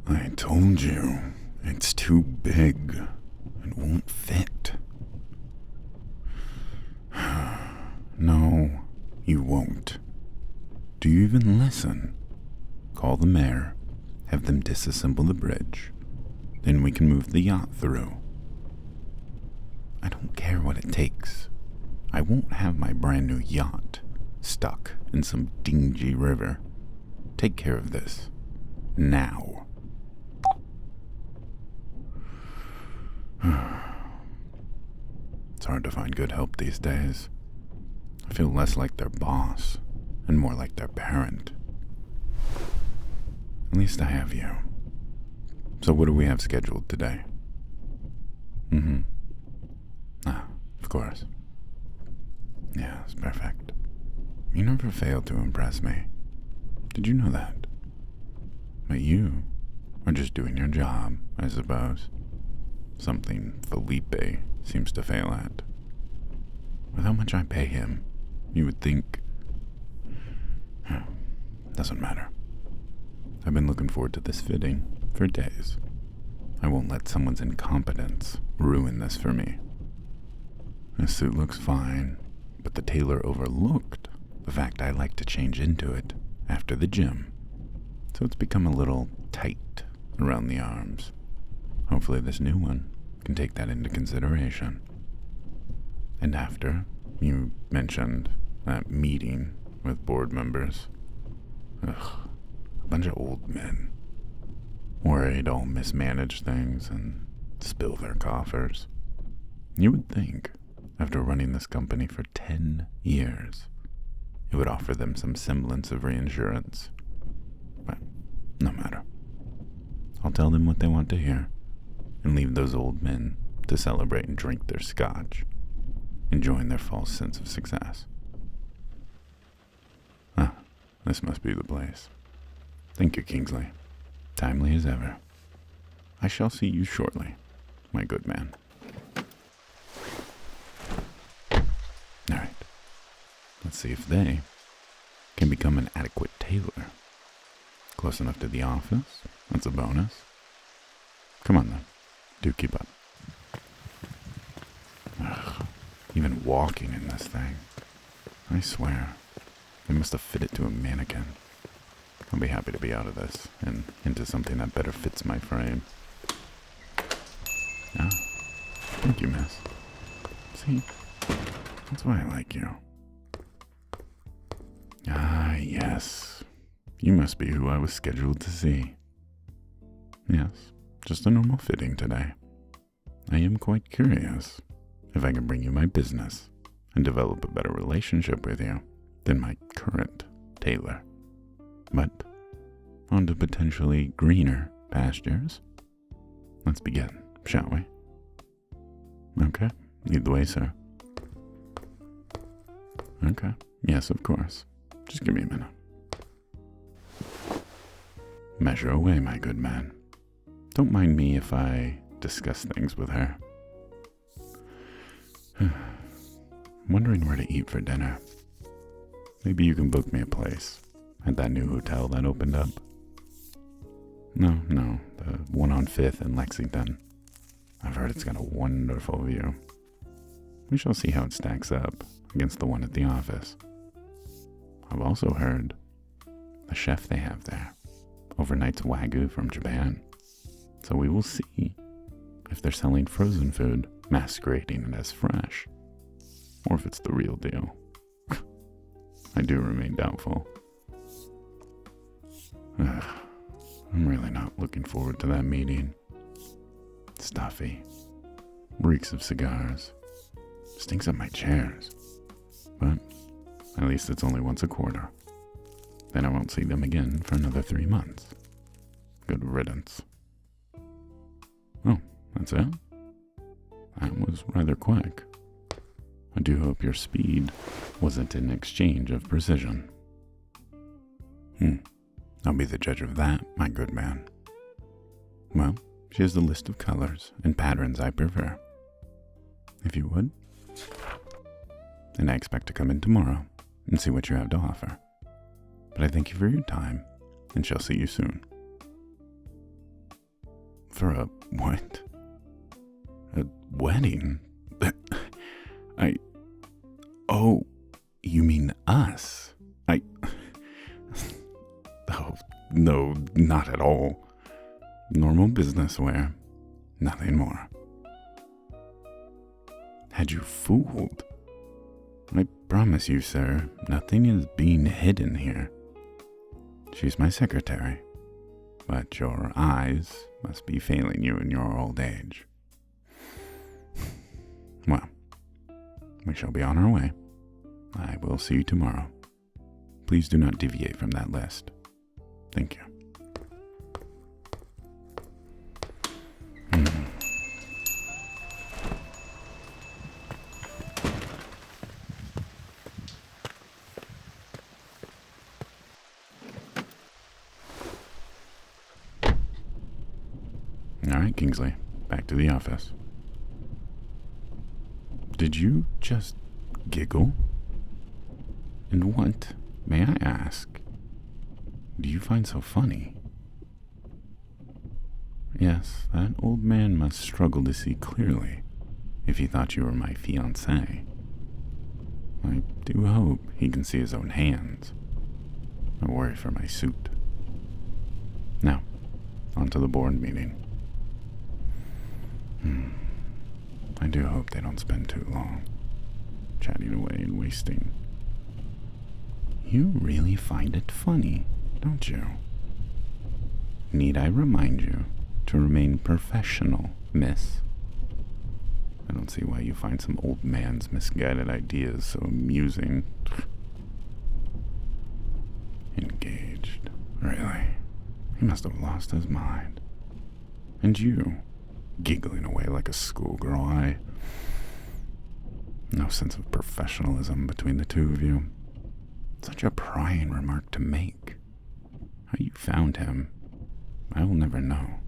I told you, it's too big. It won't fit. No, you won't. Do you even listen? Call the mayor, have them disassemble the bridge. Then we can move the yacht through. I don't care what it takes. I won't have my brand new yacht stuck in some dingy river. Take care of this. Now. It's hard to find good help these days. I feel less like their boss and more like their parent. At least I have you. So what do we have scheduled today? Of course. Yeah, it's perfect. You never fail to impress me. Did you know that? But you are just doing your job, I suppose. Something Felipe seems to fail at. With how much I pay him, you would think... Doesn't matter. I've been looking forward to this fitting for days. I won't let someone's incompetence ruin this for me. This suit looks fine, but the tailor overlooked the fact I like to change into it after the gym. So it's become a little tight around the arms. Hopefully this new one can take that into consideration. And after you mentioned that meeting with board members, a bunch of old men, worried I'll mismanage things and spill their coffers. You would think, after running this company for 10 years, it would offer them some semblance of reinsurance. But no matter. I'll tell them what they want to hear and leave those old men to celebrate and drink their scotch, enjoying their false sense of success. This must be the place. Thank you, Kingsley. Timely as ever. I shall see you shortly, my good man. Alright. Let's see if they can become an adequate tailor. Close enough to the office? That's a bonus. Come on then. Do keep up. Even walking in this thing. I swear. They must have fit it to a mannequin. I'll be happy to be out of this and into something that better fits my frame. Thank you, miss. See? That's why I like you. Yes. You must be who I was scheduled to see. Yes, just a normal fitting today. I am quite curious if I can bring you my business and develop a better relationship with you than my current tailor. But on to potentially greener pastures. Let's begin, shall we? Okay, lead the way, sir. Okay, yes, of course. Just give me a minute. Measure away, my good man. Don't mind me if I discuss things with her. Wondering where to eat for dinner. Maybe you can book me a place at that new hotel that opened up. No, the one on 5th in Lexington. I've heard it's got a wonderful view. We shall see how it stacks up against the one at the office. I've also heard the chef they have there overnights Wagyu from Japan. So we will see if they're selling frozen food masquerading it as fresh, or if it's the real deal. I do remain doubtful. I'm really not looking forward to that meeting. Stuffy. Reeks of cigars. Stinks up my chairs. But at least it's only once a quarter. Then I won't see them again for another 3 months. Good riddance. Oh, that's it? That was rather quick. I do hope your speed wasn't in exchange of precision. I'll be the judge of that, my good man. Well, here's the list of colors and patterns I prefer. If you would. And I expect to come in tomorrow and see what you have to offer. But I thank you for your time and shall see you soon. For a what? A wedding? Oh, you mean us? Oh, no, not at all. Normal business wear. Nothing more. Had you fooled? I promise you, sir, nothing is being hidden here. She's my secretary, but your eyes must be failing you in your old age. Well, we shall be on our way. I will see you tomorrow. Please do not deviate from that list. Thank you. All right, Kingsley, back to the office. Did you just giggle? And what, may I ask, do you find so funny? Yes, that old man must struggle to see clearly if he thought you were my fiancé. I do hope he can see his own hands. I worry for my suit. Now, on to the board meeting. I do hope they don't spend too long chatting away and wasting. You really find it funny, don't you? Need I remind you to remain professional, miss? I don't see why you find some old man's misguided ideas so amusing. Engaged, really? He must have lost his mind. And you, giggling away like a schoolgirl, no sense of professionalism between the two of you. Such a prying remark to make. How you found him, I will never know.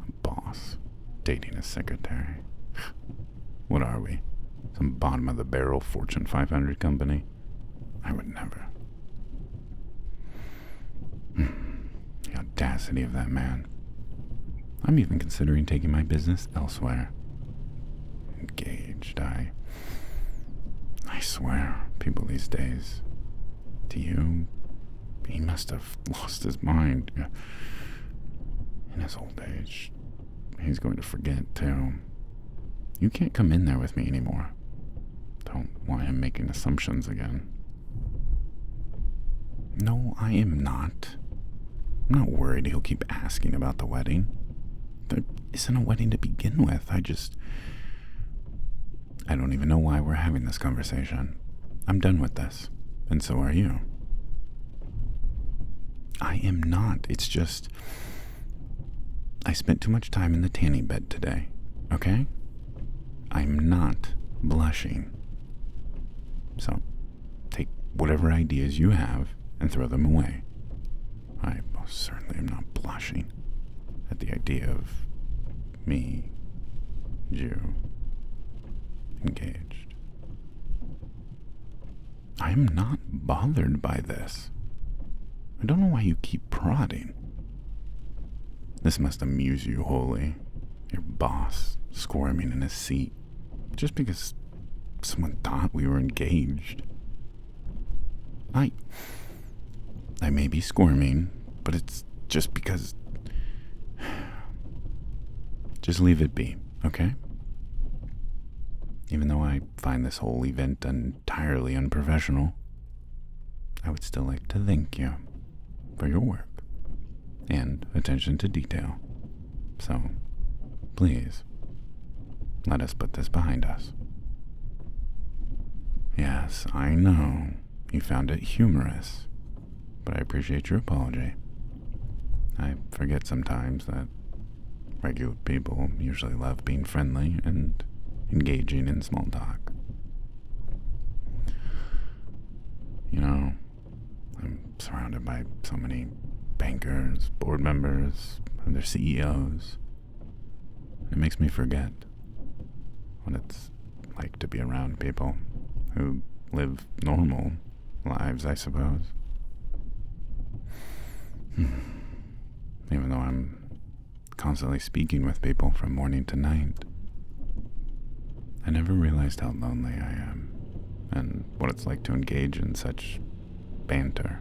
A boss dating a secretary. What are we? Some bottom-of-the-barrel Fortune 500 company? I would never. The audacity of that man. I'm even considering taking my business elsewhere. Engaged, I swear, people these days. To you, he must have lost his mind. In his old age, he's going to forget, too. You can't come in there with me anymore. Don't want him making assumptions again. No, I am not. I'm not worried he'll keep asking about the wedding. There isn't a wedding to begin with. I don't even know why we're having this conversation. I'm done with this, and so are you. I am not. It's just, I spent too much time in the tanning bed today, okay? I'm not blushing. So, take whatever ideas you have and throw them away. I most certainly am not blushing at the idea of me, you, engaged. I am not bothered by this. I don't know why you keep prodding. This must amuse you wholly. Your boss squirming in his seat just because someone thought we were engaged. I may be squirming, but it's just because... Just leave it be, okay? Even though I find this whole event entirely unprofessional, I would still like to thank you for your work and attention to detail. So, please, let us put this behind us. Yes, I know you found it humorous, but I appreciate your apology. I forget sometimes that regular people usually love being friendly and engaging in small talk. You know, I'm surrounded by so many bankers, board members, and their CEOs. It makes me forget what it's like to be around people who live normal lives, I suppose. Even though I'm constantly constantly speaking with people from morning to night. I never realized how lonely I am, and what it's like to engage in such banter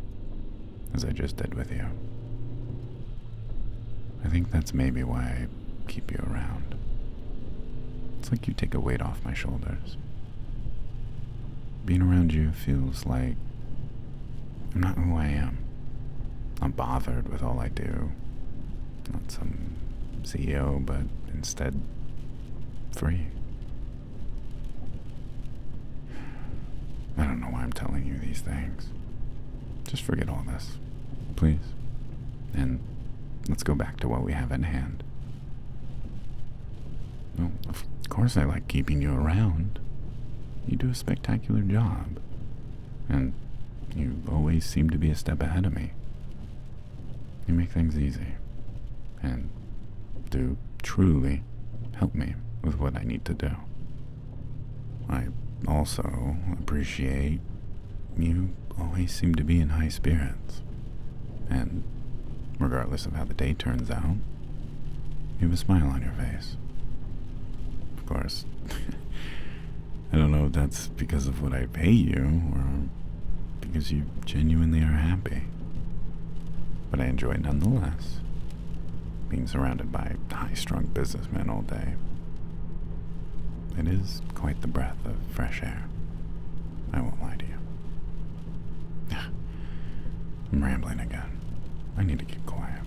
as I just did with you. I think that's maybe why I keep you around. It's like you take a weight off my shoulders. Being around you feels like I'm not who I am. I'm bothered with all I do. Not some CEO, but instead free. I don't know why I'm telling you these things. Just forget all this, please. And let's go back to what we have in hand. Well, of course I like keeping you around. You do a spectacular job. And you always seem to be a step ahead of me. You make things easy. And do truly help me with what I need to do. I also appreciate you always seem to be in high spirits. And regardless of how the day turns out, you have a smile on your face. Of course, I don't know if that's because of what I pay you or because you genuinely are happy. But I enjoy it nonetheless. Being surrounded by high-strung businessmen all day. It is quite the breath of fresh air. I won't lie to you. I'm rambling again. I need to get quiet.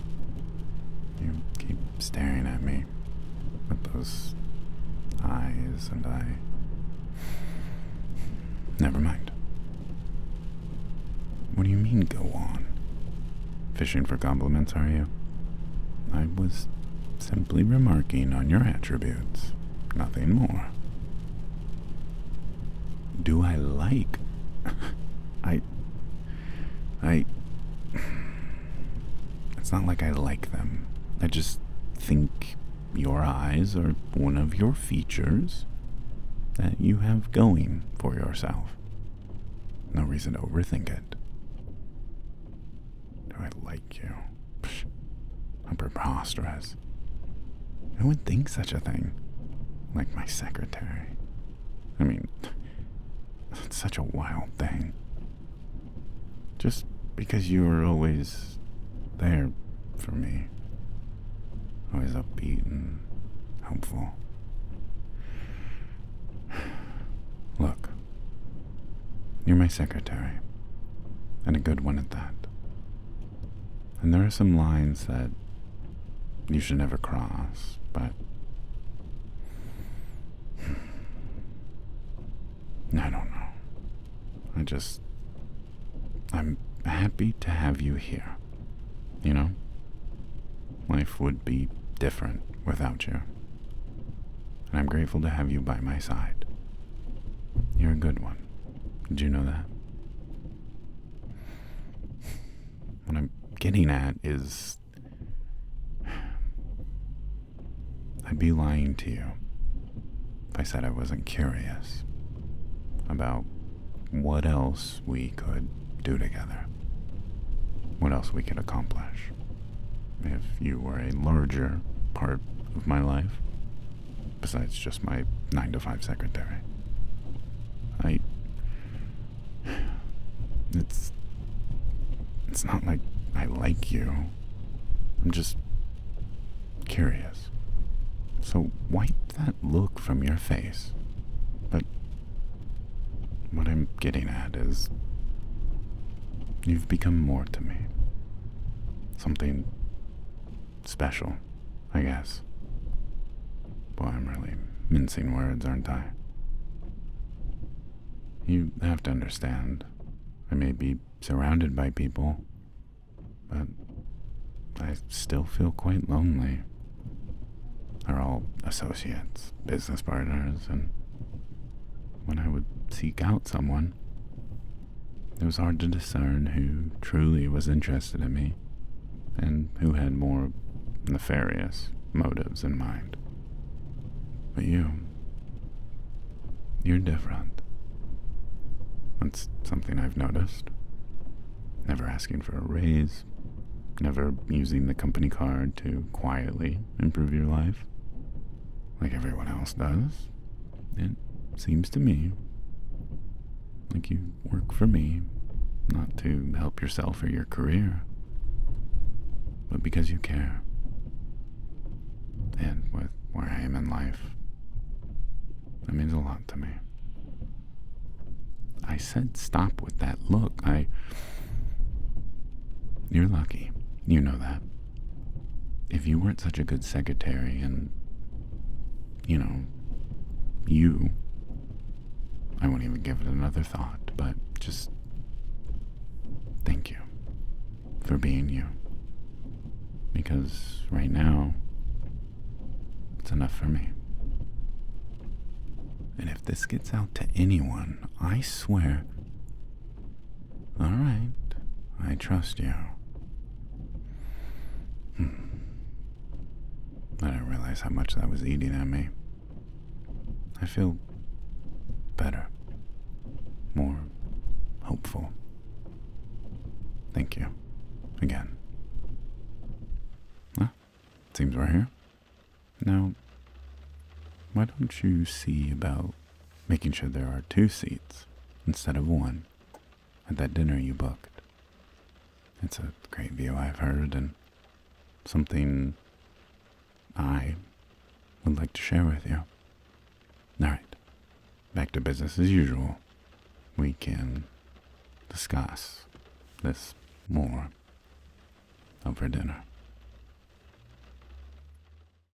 You keep staring at me with those eyes, and Never mind. What do you mean, go on? Fishing for compliments, are you? I was simply remarking on your attributes. Nothing more. Do I like? It's not like I like them. I just think your eyes are one of your features that you have going for yourself. No reason to overthink it. Do I like you? Psh, how preposterous. Who would think such a thing? Like my secretary. I mean, it's such a wild thing. Just because you were always there for me. Always upbeat and helpful. Look, you're my secretary, and a good one at that. And there are some lines that you should never cross, but I don't know. I'm happy to have you here. You know? Life would be different without you. And I'm grateful to have you by my side. You're a good one. Did you know that? What I'm getting at is I'd be lying to you if I said I wasn't curious about what else we could do together. What else we could accomplish if you were a larger part of my life besides just my 9-to-5 secretary. It's not like I like you. I'm just curious. So wipe that look from your face. But what I'm getting at is you've become more to me. Something special, I guess. Well, I'm really mincing words, aren't I? You have to understand, I may be surrounded by people, but I still feel quite lonely. They're all associates, business partners, and when I would seek out someone, it was hard to discern who truly was interested in me and who had more nefarious motives in mind. But you're different. That's something I've noticed. Never asking for a raise, Never using the company card to quietly improve your life, like everyone else does. It seems to me like you work for me, not to help yourself or your career, but because you care. And with where I am in life, that means a lot to me. I said stop with that look. You're lucky. You know that. If you weren't such a good secretary and, I won't even give it another thought, but just thank you for being you. Because right now, it's enough for me. And if this gets out to anyone, I swear. All right, I trust you. I didn't realize how much that was eating at me. I feel better, more hopeful. Thank you again. Well, it seems we're here. Now, why don't you see about making sure there are 2 seats instead of 1 at that dinner you booked? It's a great view, I've heard, and something I would like to share with you. Alright, back to business as usual. We can discuss this more over dinner.